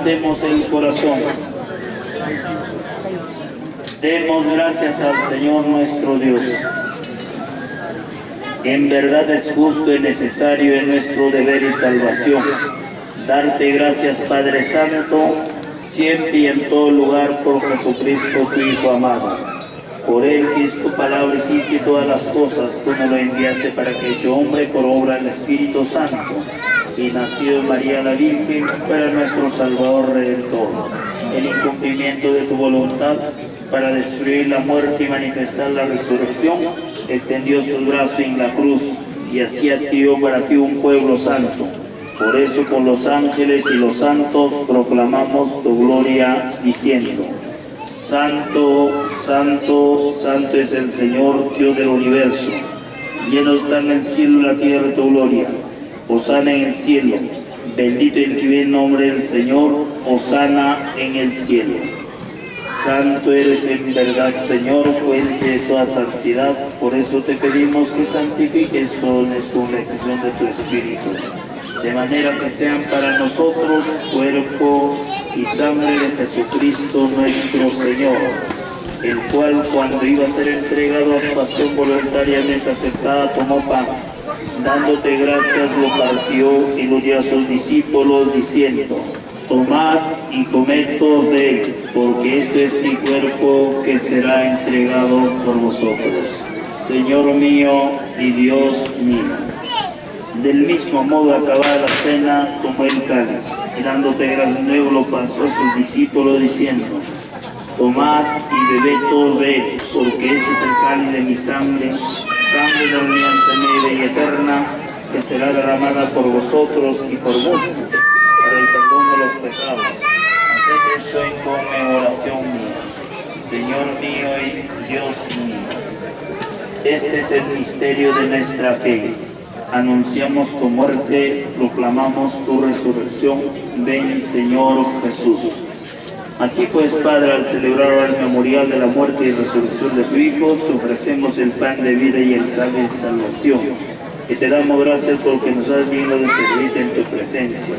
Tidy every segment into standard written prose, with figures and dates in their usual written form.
Levantemos el corazón. Demos gracias al Señor nuestro Dios. En verdad es justo y necesario en nuestro deber y salvación darte gracias, Padre Santo, siempre y en todo lugar, por Jesucristo, tu Hijo amado. Por Él, que es tu palabra, hiciste todas las cosas, tú me lo enviaste para que hecho hombre por obra del Espíritu Santo, y nacido de María la Virgen, fuera nuestro Salvador Redentor. El incumplimiento de tu voluntad para destruir la muerte y manifestar la resurrección, extendió sus brazos en la cruz y así adquirió para ti un pueblo santo. Por eso con los ángeles y los santos proclamamos tu gloria diciendo: Santo, santo, santo es el Señor, Dios del universo. Lleno está en el cielo y la tierra tu gloria. Hosana en el cielo. Bendito el que viene en nombre del Señor. Hosana en el cielo. Santo eres en verdad, Señor, fuente de toda santidad. Por eso te pedimos que santifiques dones con la ejecución de tu Espíritu, de manera que sean para nosotros cuerpo y sangre de Jesucristo nuestro Señor, el cual, cuando iba a ser entregado a su pasión voluntariamente aceptada, tomó pan, dándote gracias, lo partió y lo dio a sus discípulos, diciendo: tomad y comed todos de él, porque esto es mi cuerpo que será entregado por vosotros. Señor mío y Dios mío. Del mismo modo, acabada la cena, tomó el cáliz, y dándote gracias nuevo lo pasó a sus discípulos, diciendo: tomad y bebed todos de él, porque este es el cáliz de mi sangre, sangre de la alianza nueva y eterna, que será derramada por vosotros y por muchos, para el perdón de los pecados. Haced esto en conmemoración mía. Señor mío y Dios mío. Este es el misterio de nuestra fe. Anunciamos tu muerte, proclamamos tu resurrección. Ven, Señor Jesús. Así pues, Padre, al celebrar el memorial de la muerte y resurrección de tu Hijo, te ofrecemos el pan de vida y el cáliz de salvación. Y te damos gracias porque nos has digno de servirte en tu presencia.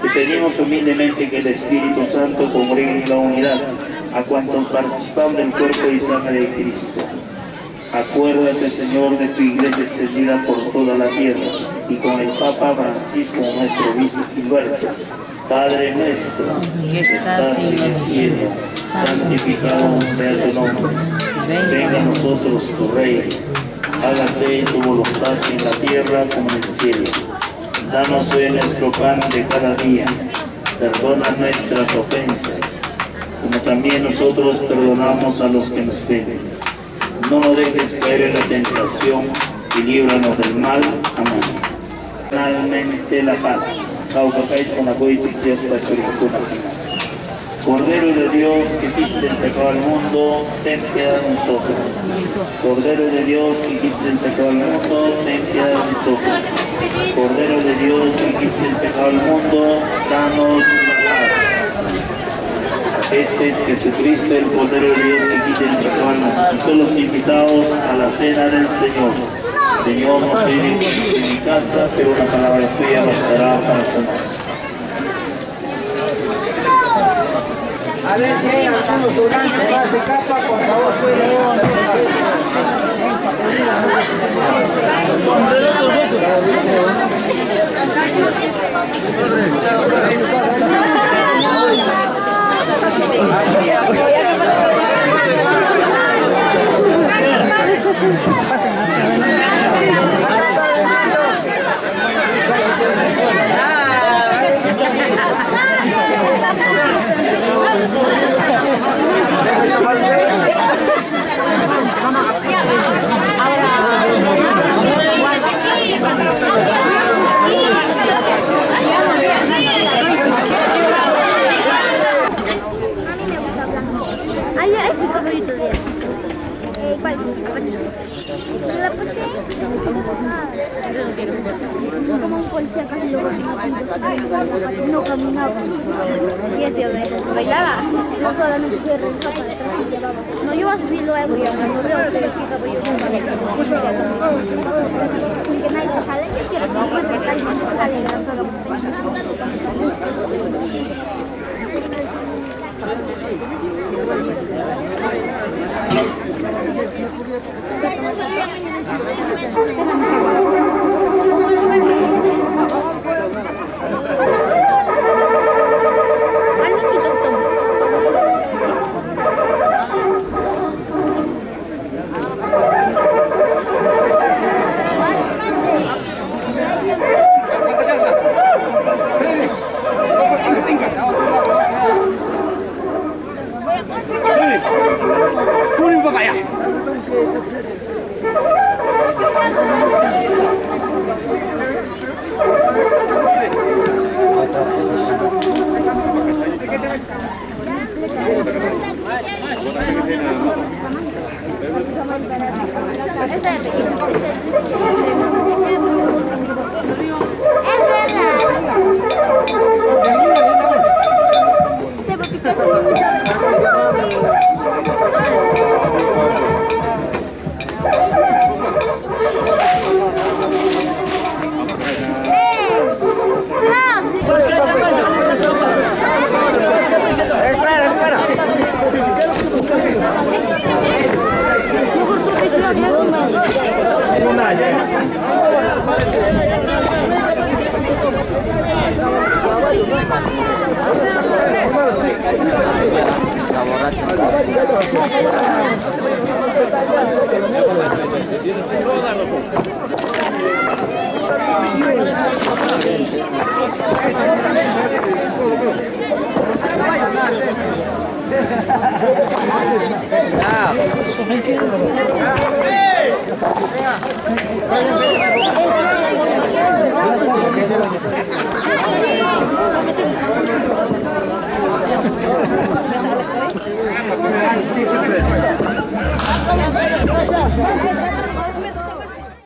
Te pedimos humildemente que el Espíritu Santo congregue en la unidad a cuantos participan del cuerpo y sangre de Cristo. Acuérdate, Señor, de tu iglesia extendida por toda la tierra, y con el Papa Francisco, nuestro obispo Gilberto. Padre nuestro, que estás en el cielo, santificado sea tu nombre. Venga a nosotros tu reino. Hágase tu voluntad en la tierra como en el cielo. Danos hoy nuestro pan de cada día. Perdona nuestras ofensas, como también nosotros perdonamos a los que nos ofenden. No nos dejes caer en la tentación y líbranos del mal. Amén. Finalmente la paz. Cordero de Dios, que quites el pecado al mundo, ten piedad de nosotros. Cordero de Dios, que quites el pecado al mundo, ten piedad de nosotros. Cordero de Dios, que quites el pecado al mundo, danos la paz. Este es Jesucristo, el Cordero de Dios, que quita el pecado al mundo. Y son los invitados a la cena del Señor. Señor, no soy en mi casa, pero una palabra tuya bastará para sanar. A ver si hay algunos durantes más de capa, por favor, como un policía casi lo no caminaba y ese bailaba, no solamente se regresó para atrás y llevaba. No, yo voy a subir luego y cuando veo que le explica voy a sin que nadie se jale, yo quiero que se encuentre que alguien se jale de la soga. Hey!